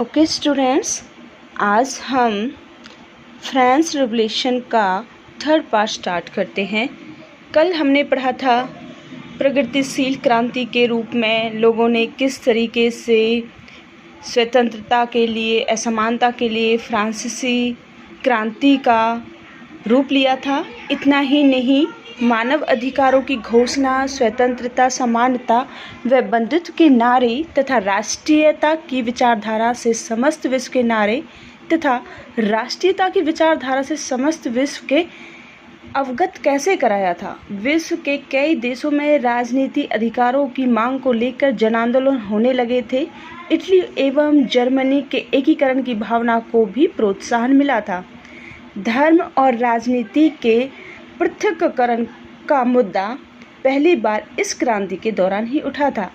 Okay students, आज हम France revolution का थर्ड पार्ट स्टार्ट करते हैं। कल हमने पढ़ा था प्रगतिशील क्रांति के रूप में लोगों ने किस तरीके से स्वतंत्रता के लिए, असमानता के लिए फ्रांसीसी क्रांति का रूप लिया था। इतना ही नहीं, मानव अधिकारों की घोषणा, स्वतंत्रता, समानता व बंधुत्व के नारे तथा राष्ट्रीयता की विचारधारा से समस्त विश्व के नारे तथा राष्ट्रीयता की विचारधारा से समस्त विश्व के अवगत कैसे कराया था। विश्व के कई देशों में राजनीति अधिकारों की मांग को लेकर जन आंदोलन होने लगे थे। इटली एवं जर्मनी के एकीकरण की भावना को भी प्रोत्साहन मिला था। धर्म और राजनीति के पृथक्करण का मुद्दा पहली बार इस क्रांति के दौरान ही उठा था।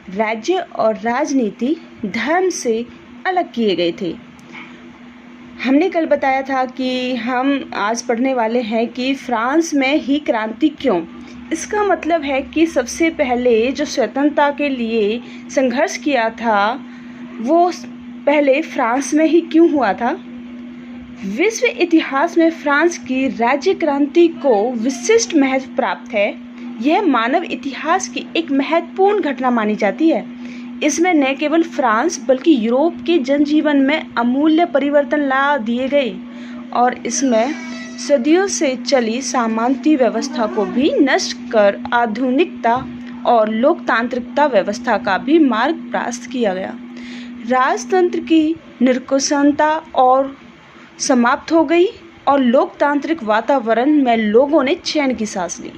राज्य और राजनीति धर्म से अलग किए गए थे। हमने कल बताया था कि हम आज पढ़ने वाले हैं कि फ्रांस में ही क्रांति क्यों। इसका मतलब है कि सबसे पहले जो स्वतंत्रता के लिए संघर्ष किया था वो पहले फ्रांस में ही क्यों हुआ था। विश्व इतिहास में फ्रांस की राज्य क्रांति को विशिष्ट महत्व प्राप्त है। यह मानव इतिहास की एक महत्वपूर्ण घटना मानी जाती है। इसमें न केवल फ्रांस बल्कि यूरोप के जनजीवन में अमूल्य परिवर्तन ला दिए गए और इसमें सदियों से चली सामंती व्यवस्था को भी नष्ट कर आधुनिकता और लोकतांत्रिकता व्यवस्था का भी मार्ग प्रशस्त किया गया। राजतंत्र की निरंकुशता और समाप्त हो गई और लोकतांत्रिक वातावरण में लोगों ने चैन की सांस ली।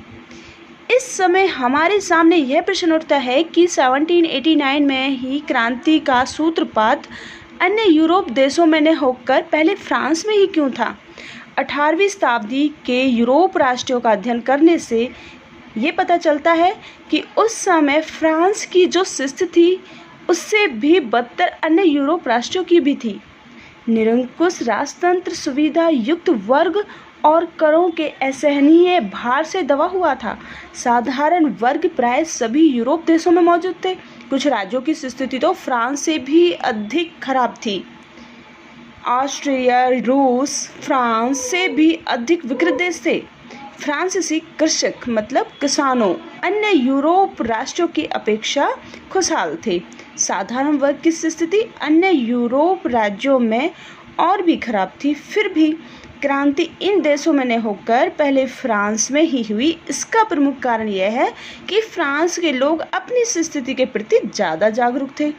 इस समय हमारे सामने यह प्रश्न उठता है कि 1789 में ही क्रांति का सूत्रपात अन्य यूरोप देशों में न होकर पहले फ्रांस में ही क्यों था। 18वीं शताब्दी के यूरोप राष्ट्रों का अध्ययन करने से ये पता चलता है कि उस समय फ्रांस की जो स्थिति थी उससे भी बदतर अन्य यूरोप राष्ट्रों की भी थी। निरंकुश राजतंत्र, सुविधा युक्त वर्ग और करों के असहनीय भार से दबा हुआ था। साधारण वर्ग प्राय सभी यूरोप देशों में मौजूद थे। कुछ राज्यों की स्थिति तो फ्रांस से भी अधिक खराब थी। ऑस्ट्रिया, रूस फ्रांस से भी अधिक विकसित देश थे। फ्रांसीसी कृषक मतलब किसानों अन्य यूरोप राष्ट्रों की अपेक्षा खुशहाल थे। साधारण वर्ग की स्थिति अन्य यूरोप राज्यों में और भी खराब थी। फिर भी क्रांति इन देशों में न होकर पहले फ्रांस में ही हुई। इसका प्रमुख कारण यह है कि फ्रांस के लोग अपनी स्थिति के प्रति ज़्यादा जागरूक थे।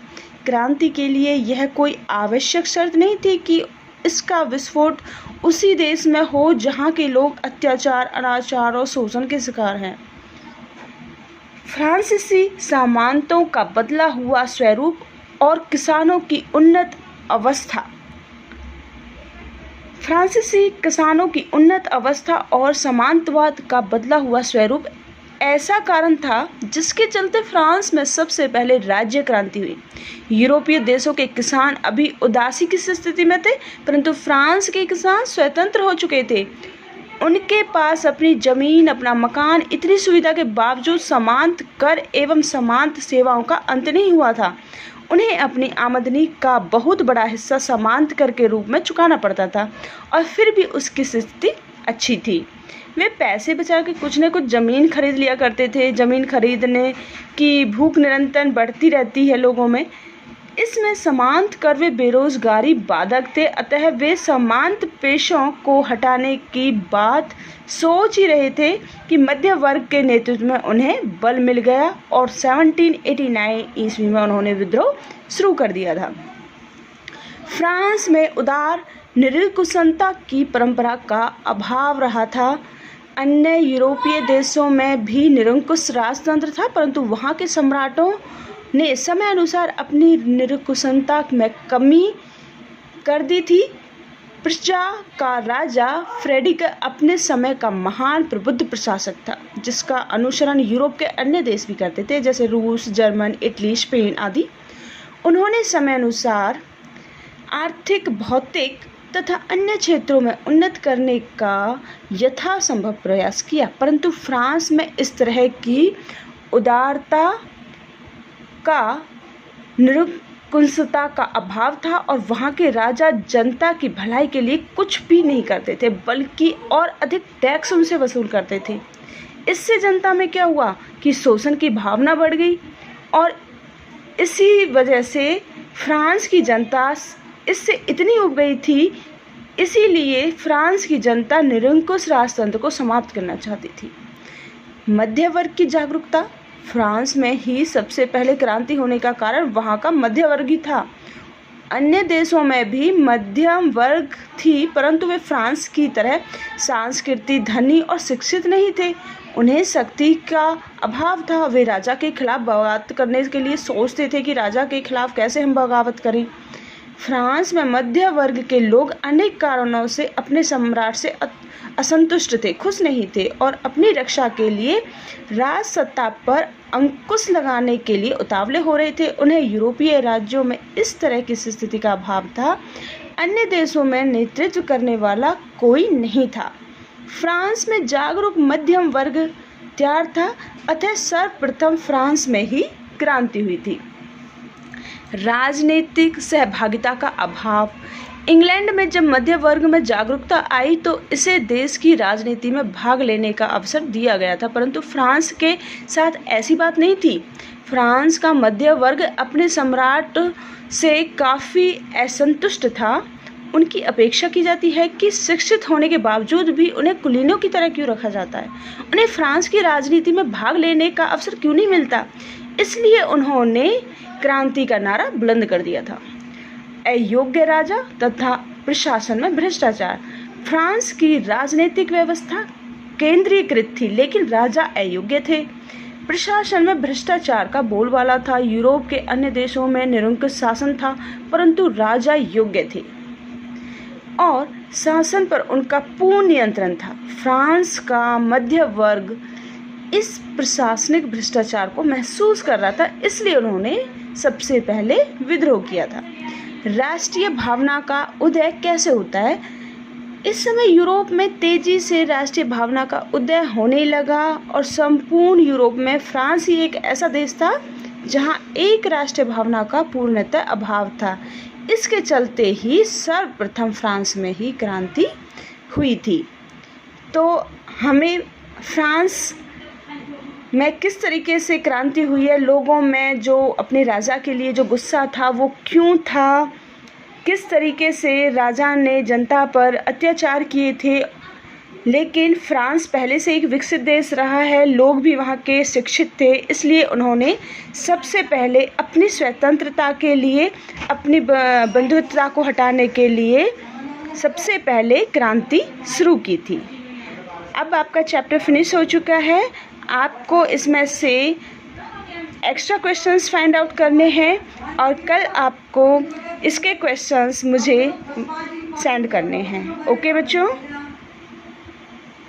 क्रांति के लिए यह कोई आवश्यक शर्त नहीं थी कि इसका विस्फोट उसी देश में हो जहाँ के लोग अत्याचार, अनाचार और शोषण के शिकार हैं। फ्रांसीसी सामंतों का बदला हुआ स्वरूप और किसानों की उन्नत अवस्था। फ्रांसीसी किसानों की उन्नत अवस्था और सामंतवाद का बदला हुआ स्वरूप ऐसा कारण था जिसके चलते फ्रांस में सबसे पहले राज्य क्रांति हुई। यूरोपीय देशों के किसान अभी उदासी की स्थिति में थे, परंतु फ्रांस के किसान स्वतंत्र हो चुके थे। उनके पास अपनी जमीन, अपना मकान, इतनी सुविधा के बावजूद समांत कर एवं समांत सेवाओं का अंत नहीं हुआ था। उन्हें अपनी आमदनी का बहुत बड़ा हिस्सा समांत कर के रूप में चुकाना पड़ता था और फिर भी उसकी स्थिति अच्छी थी। वे पैसे बचा के कुछ न कुछ ज़मीन खरीद लिया करते थे। ज़मीन खरीदने की भूख निरंतर बढ़ती रहती है लोगों में। इसमें समांत कर वे बेरोजगारी बाधक थे, अतः वे समांत पेशों को हटाने की बात सोच ही रहे थे कि मध्य वर्ग के नेतृत्व में उन्हें बल मिल गया और 1789 ईस्वी में उन्होंने विद्रोह शुरू कर दिया था। फ्रांस में उदार निरंकुशता की परंपरा का अभाव रहा था। अन्य यूरोपीय देशों में भी निरंकुश राजतंत्र था, परंतु वहाँ के सम्राटों ने समय अनुसार अपनी निरंकुशता में कमी कर दी थी। प्रजा का राजा फ्रेडरिक अपने समय का महान प्रबुद्ध प्रशासक था, जिसका अनुसरण यूरोप के अन्य देश भी करते थे, जैसे रूस, जर्मन, इटली, स्पेन आदि। उन्होंने समय अनुसार आर्थिक, भौतिक तथा अन्य क्षेत्रों में उन्नत करने का यथासंभव प्रयास किया, परंतु फ्रांस में इस तरह की उदारता का कुंसता का अभाव था और वहाँ के राजा जनता की भलाई के लिए कुछ भी नहीं करते थे, बल्कि और अधिक टैक्स उनसे वसूल करते थे। इससे जनता में क्या हुआ कि शोषण की भावना बढ़ गई और इसी वजह से फ्रांस की जनता इससे इतनी उब गई थी, इसीलिए फ्रांस की जनता निरंकुश राजतंत्र को समाप्त करना चाहती थी। मध्य वर्ग की जागरूकता, फ्रांस में ही सबसे पहले क्रांति होने का कारण वहाँ का मध्य वर्ग ही था। अन्य देशों में भी मध्यम वर्ग थी, परंतु वे फ्रांस की तरह सांस्कृतिक, धनी और शिक्षित नहीं थे। उन्हें शक्ति का अभाव था। वे राजा के खिलाफ बगावत करने के लिए सोचते थे कि राजा के खिलाफ कैसे हम बगावत करें। फ्रांस में मध्य वर्ग के लोग अनेक कारणों से अपने सम्राट से असंतुष्ट थे, खुश नहीं थे और अपनी रक्षा के लिए राज सत्ता पर अंकुश लगाने के लिए उतावले हो रहे थे। उन्हें यूरोपीय राज्यों में इस तरह की स्थिति का अभाव था। अन्य देशों में नेतृत्व करने वाला कोई नहीं था। फ्रांस में जागरूक मध्यम वर्ग तैयार था, अतः सर्वप्रथम फ्रांस में ही क्रांति हुई थी। राजनीतिक सहभागिता का अभाव, इंग्लैंड में जब मध्य वर्ग में जागरूकता आई तो इसे देश की राजनीति में भाग लेने का अवसर दिया गया था, परंतु फ्रांस के साथ ऐसी बात नहीं थी। फ्रांस का मध्य वर्ग अपने सम्राट से काफ़ी असंतुष्ट था। उनकी अपेक्षा की जाती है कि शिक्षित होने के बावजूद भी उन्हें कुलीनों की तरह क्यों रखा जाता है, उन्हें फ्रांस की राजनीति में भाग लेने का अवसर क्यों नहीं मिलता। इसलिए उन्होंने क्रांति का नारा बुलंद कर दिया था। अयोग्य राजा तथा प्रशासन में भ्रष्टाचार, फ्रांस की राजनीतिक व्यवस्था केंद्रीकृत थी, लेकिन राजा अयोग्य थे। प्रशासन में भ्रष्टाचार का बोलबाला था। यूरोप के अन्य देशों में निरंकुश शासन था, परंतु राजा योग्य थे और शासन पर उनका पूर्ण नियंत्रण था। फ्रांस का मध्य वर्ग इस प्रशासनिक भ्रष्टाचार को महसूस कर रहा था, इसलिए उन्होंने सबसे पहले विद्रोह किया था। राष्ट्रीय भावना का उदय कैसे होता है? इस समय यूरोप में तेजी से राष्ट्रीय भावना का उदय होने लगा और संपूर्ण यूरोप में फ्रांस ही एक ऐसा देश था जहां एक राष्ट्रीय भावना का पूर्णतः अभाव था। इसके चलते ही सर्वप्रथम फ्रांस में ही क्रांति हुई थी। तो हमें फ्रांस में किस तरीके से क्रांति हुई है, लोगों में जो अपने राजा के लिए जो गुस्सा था वो क्यों था, किस तरीके से राजा ने जनता पर अत्याचार किए थे, लेकिन फ्रांस पहले से एक विकसित देश रहा है, लोग भी वहाँ के शिक्षित थे, इसलिए उन्होंने सबसे पहले अपनी स्वतंत्रता के लिए, अपनी बंधुत्वता को हटाने के लिए सबसे पहले क्रांति शुरू की थी। अब आपका चैप्टर फिनिश हो चुका है। आपको इसमें से एक्स्ट्रा क्वेश्चंस फाइंड आउट करने हैं और कल आपको इसके क्वेश्चंस मुझे सेंड करने हैं। ओके बच्चों।